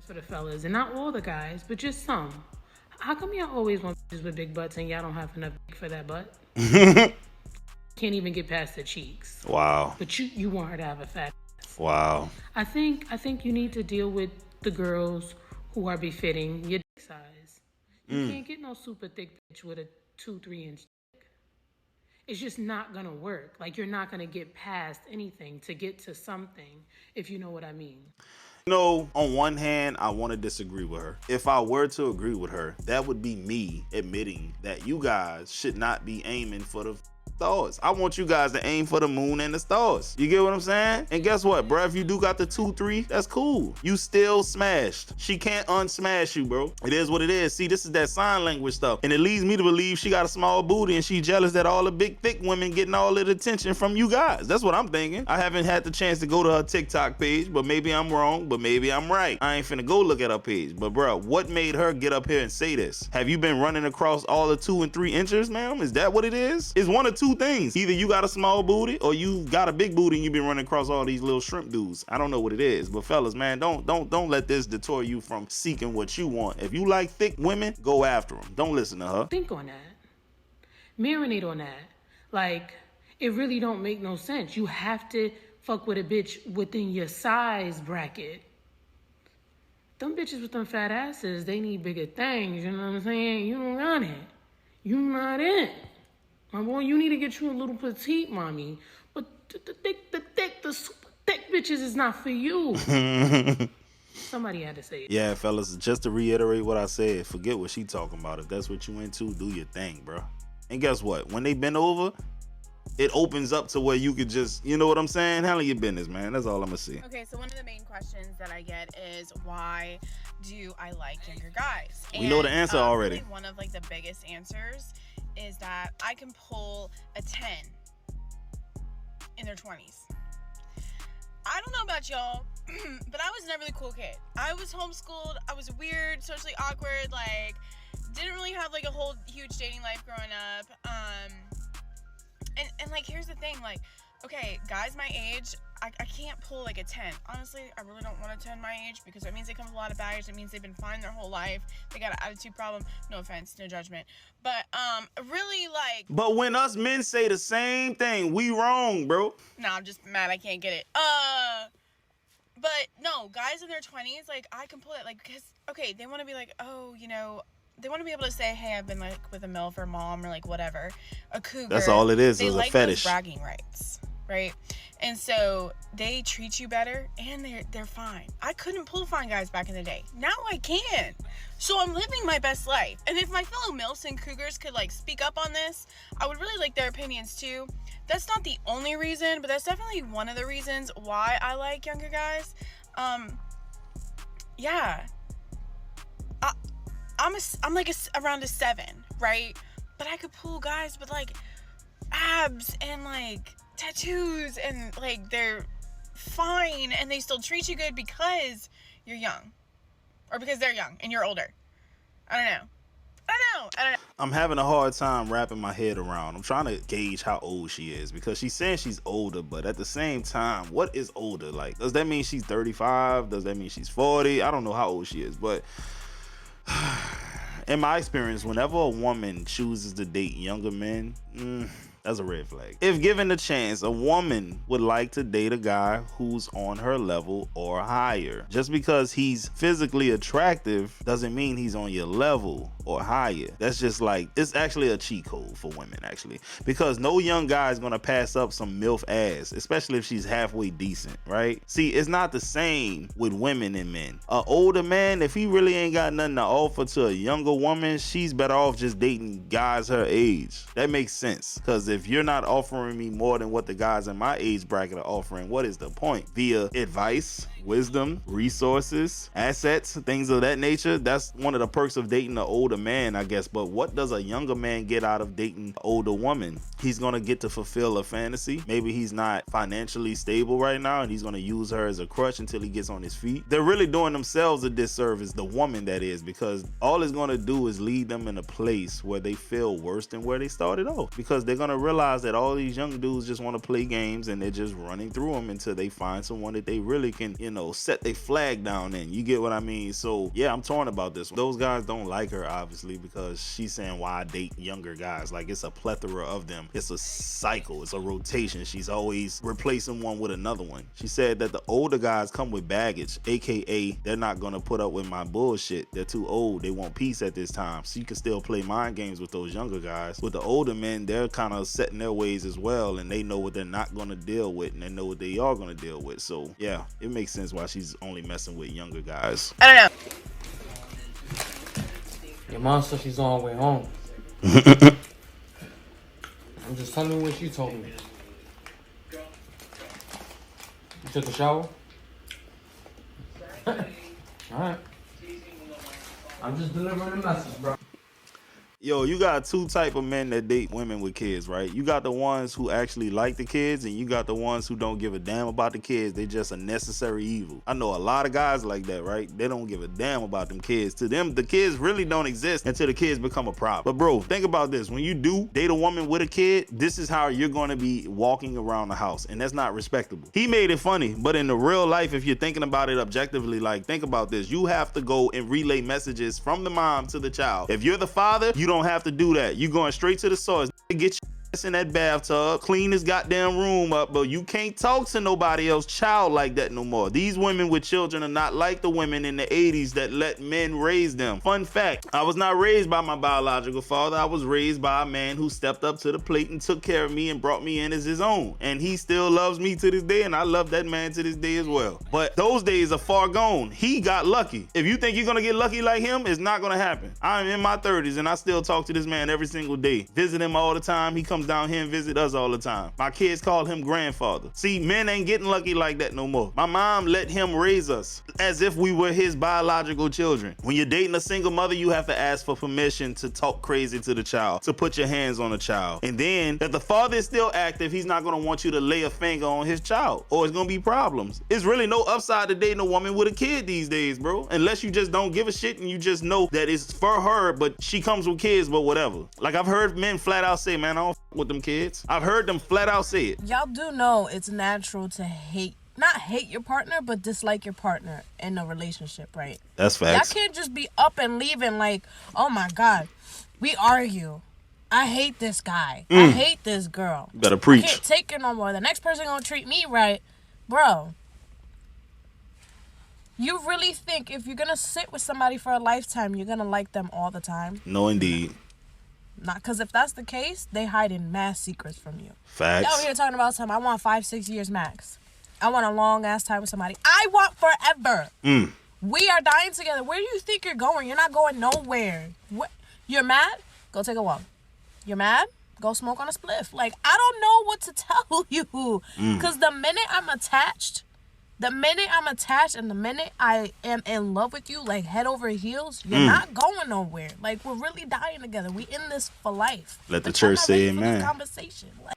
For the fellas, and not all the guys, but just some. How come y'all always want bitches with big butts and y'all don't have enough for that butt? Can't even get past the cheeks. Wow. But you want her to have a fat ass. Wow. I think you need to deal with the girls who are befitting your dick size. You can't get no super thick bitch with a 2-3 inch dick. It's just not gonna work. Like, you're not gonna get past anything to get to something, if you know what I mean. You know, on one hand, I want to disagree with her. If I were to agree with her, that would be me admitting that you guys should not be aiming for the stars. I want you guys to aim for the moon and the stars. You get what I'm saying? And guess what, bro? If you do got the 2-3, that's cool. You still smashed. She can't unsmash you, bro. It is what it is. See, this is that sign language stuff. And it leads me to believe she got a small booty and she jealous that all the big, thick women getting all the attention from you guys. That's what I'm thinking. I haven't had the chance to go to her TikTok page, but maybe I'm wrong, but maybe I'm right. I ain't finna go look at her page. But, bro, what made her get up here and say this? Have you been running across all the 2 and 3 inches, ma'am? Is that what it is? It's one or two things. Either you got a small booty or you got a big booty and you've been running across all these little shrimp dudes. I don't know what it is, but fellas, man, don't let this deter you from seeking what you want. If you like thick women, go after them. Don't listen to her. Think on that. Marinate on that. Like, it really don't make no sense. You have to fuck with a bitch within your size bracket. Them bitches with them fat asses, they need bigger things, you know what I'm saying? You don't got it. You not it. My boy, you need to get you a little petite mommy. But the super thick bitches is not for you. Somebody had to say it. Yeah, fellas, just to reiterate what I said, forget what she talking about. If that's what you into, do your thing, bro. And guess what? When they bend over, it opens up to where you could just, you know what I'm saying? Handle your business, man. That's all I'm gonna say. Okay, so one of the main questions that I get is, why do I like younger guys? We know the answer already. Really one of like the biggest answers is that I can pull a 10 in their 20s. I don't know about y'all, but I was never the cool kid. I was homeschooled. I was weird, socially awkward, like didn't really have like a whole huge dating life growing up. And like, here's the thing, like, okay, guys my age, I can't pull like a 10. Honestly, I really don't want a 10 my age because that means they come with a lot of baggage. It means they've been fine their whole life. They got an attitude problem. No offense, no judgment. But really like. But when us men say the same thing, we wrong, bro. Nah, I'm just mad I can't get it. But no, guys in their 20s, like I can pull it, like, because okay, they want to be like, oh, you know. They want to be able to say, hey, I've been like with a MILF or mom or like whatever, a cougar. That's all it is they a like fetish. Those bragging rights, right? And so they treat you better and they're fine. I couldn't pull fine guys back in the day. Now I can. So I'm living my best life. And if my fellow MILFs and cougars could like speak up on this, I would really like their opinions too. That's not the only reason, but that's definitely one of the reasons why I like younger guys. Yeah. I'm like around a 7, right? But I could pull guys with like abs and like tattoos and like they're fine and they still treat you good because you're young or because they're young and you're older. I don't know. I'm having a hard time wrapping my head around. I'm trying to gauge how old she is because she's saying she's older, but at the same time, what is older? Like, does that mean she's 35? Does that mean she's 40? I don't know how old she is, but in my experience, whenever a woman chooses to date younger men, that's a red flag. If given the chance, a woman would like to date a guy who's on her level or higher. Just because he's physically attractive doesn't mean he's on your level or higher. That's just like, it's actually a cheat code for women, actually. Because no young guy is gonna pass up some MILF ass, especially if she's halfway decent, right? See, it's not the same with women and men. An older man, if he really ain't got nothing to offer to a younger woman, she's better off just dating guys her age. That makes sense. Because if you're not offering me more than what the guys in my age bracket are offering, what is the point? Via advice, wisdom, resources, assets, things of that nature. That's one of the perks of dating an older man, I guess. But what does a younger man get out of dating an older woman? He's gonna get to fulfill a fantasy. Maybe he's not financially stable right now and he's gonna use her as a crutch until he gets on his feet. They're really doing themselves a disservice, the woman that is, because all it's gonna do is lead them in a place where they feel worse than where they started off, because they're gonna realize that all these young dudes just want to play games and they're just running through them until they find someone that they really can, set their flag down in. You get what I mean? So yeah, I'm torn about this one. Those guys don't like her, obviously, because she's saying, why I date younger guys? Like, it's a plethora of them. It's a cycle. It's a rotation. She's always replacing one with another one. She said that the older guys come with baggage, aka they're not gonna put up with my bullshit. They're too old. They want peace at this time. So you can still play mind games with those younger guys. With the older men, they're kind of setting their ways as well, and they know what they're not gonna deal with, and they know what they are gonna deal with. So yeah, it makes sense why she's only messing with younger guys. I don't know. Your mom said she's on her way home. I'm just telling you what she told me. You took a shower? Alright. I'm just delivering a message, bro. Yo, you got two type of men that date women with kids, right? You got the ones who actually like the kids, and you got the ones who don't give a damn about the kids. They just a necessary evil. I know a lot of guys like that, right? They don't give a damn about them kids. To them, the kids really don't exist until the kids become a problem. But bro, think about this. When you do date a woman with a kid, this is how you're going to be walking around the house, and that's not respectable. He made it funny, but in the real life, if you're thinking about it objectively, like, think about this. You have to go and relay messages from the mom to the child. If you're the father, you don't have to do that. You going straight to the source. Get your ass in that bathtub, clean this goddamn room up, but you can't talk to nobody else child like that no more. These women with children are not like the women in the 80s that let men raise them. Fun fact, I was not raised by my biological father. I was raised by a man who stepped up to the plate and took care of me and brought me in as his own. And he still loves me to this day, and I love that man to this day as well. But those days are far gone. He got lucky. If you think you're gonna get lucky like him, it's not gonna happen. I'm in my 30s and I still talk to this man every single day. Visit him all the time. He comes down here and visit us all the time. My kids call him grandfather. See, men ain't getting lucky like that no more. My mom let him raise us as if we were his biological children. When you're dating a single mother, you have to ask for permission to talk crazy to the child, to put your hands on the child. And then, if the father is still active, he's not gonna want you to lay a finger on his child, or it's gonna be problems. It's really no upside to dating a woman with a kid these days, bro. Unless you just don't give a shit and you just know that it's for her, but she comes with kids, but whatever. Like, I've heard men flat out say, man, I don't f with them kids. I've heard them flat out say it. Y'all do know it's natural to not hate your partner, but dislike your partner in a relationship, right? That's facts. Y'all can't just be up and leaving like, oh my God, we argue. I hate this guy. I hate this girl. You better preach. I can't take it no more. The next person gonna treat me right. Bro, you really think if you're gonna sit with somebody for a lifetime, you're gonna like them all the time? No, indeed. Not because if that's the case, they hide in mass secrets from you. Facts. Y'all here talking about something. I want 5-6 years max. I want a long ass time with somebody. I want forever. We are dying together. Where do you think you're going? You're not going nowhere. What? You're mad? Go take a walk. You're mad? Go smoke on a spliff. Like, I don't know what to tell you. Because the minute I'm attached and the minute I am in love with you, like head over heels, you're not going nowhere. Like, we're really dying together. We in this for life. Let the church say amen. Conversation. Like,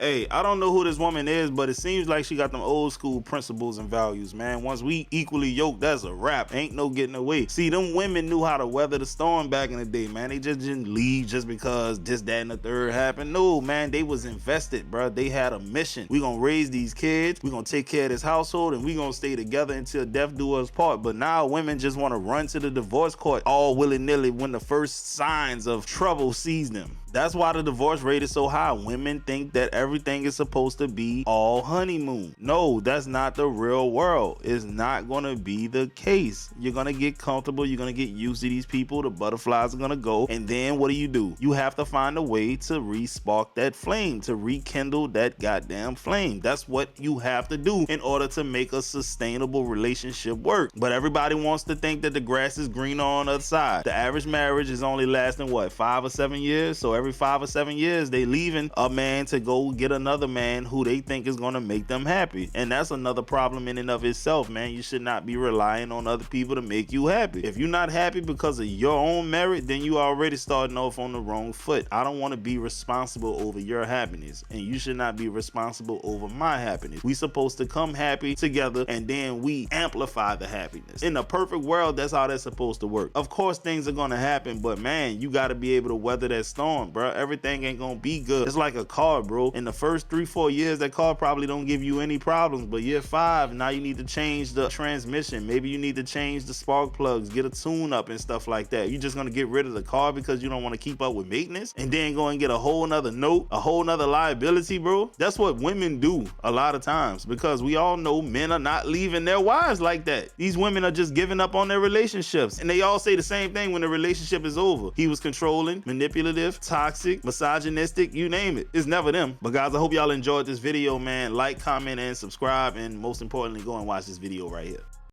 Hey, I don't know who this woman is, but it seems like she got them old school principles and values, man. Once we equally yoked, that's a wrap. Ain't no getting away. See, them women knew how to weather the storm back in the day, man. They just didn't leave just because this, that, and the third happened. No, man, they was invested, bro. They had a mission. We gonna raise these kids. We gonna take care of this household, and we gonna stay together until death do us part. But now women just want to run to the divorce court all willy-nilly when the first signs of trouble seize them. That's why the divorce rate is so high. Women think that everything is supposed to be all honeymoon. No, that's not the real world. It's not going to be the case. You're going to get comfortable. You're going to get used to these people. The butterflies are going to go. And then what do? You have to find a way to re-spark that flame, to rekindle that goddamn flame. That's what you have to do in order to make a sustainable relationship work. But everybody wants to think that the grass is greener on the other side. The average marriage is only lasting, what, 5 or 7 years? So every 5 or 7 years, they leaving a man to go get another man who they think is going to make them happy. And that's another problem in and of itself, man. You should not be relying on other people to make you happy. If you're not happy because of your own merit, then you already starting off on the wrong foot. I don't want to be responsible over your happiness, and you should not be responsible over my happiness. We supposed to come happy together, and then we amplify the happiness. In a perfect world, that's how that's supposed to work. Of course, things are going to happen, but man, you got to be able to weather that storm. jump, bro. Everything ain't gonna be good. It's like a car, bro. In the first 3-4 years, that car probably don't give you any problems, but year 5, now you need to change the transmission. Maybe you need to change the spark plugs, get a tune up and stuff like that. You're just gonna get rid of the car because you don't want to keep up with maintenance and then go and get a whole nother note, a whole nother liability, bro. That's what women do a lot of times, because we all know men are not leaving their wives like that. These women are just giving up on their relationships, and they all say the same thing when the relationship is over. He was controlling, manipulative, toxic, misogynistic, you name it. It's never them. But guys, I hope y'all enjoyed this video, man. Like, comment, and subscribe, and most importantly, go and watch this video right here.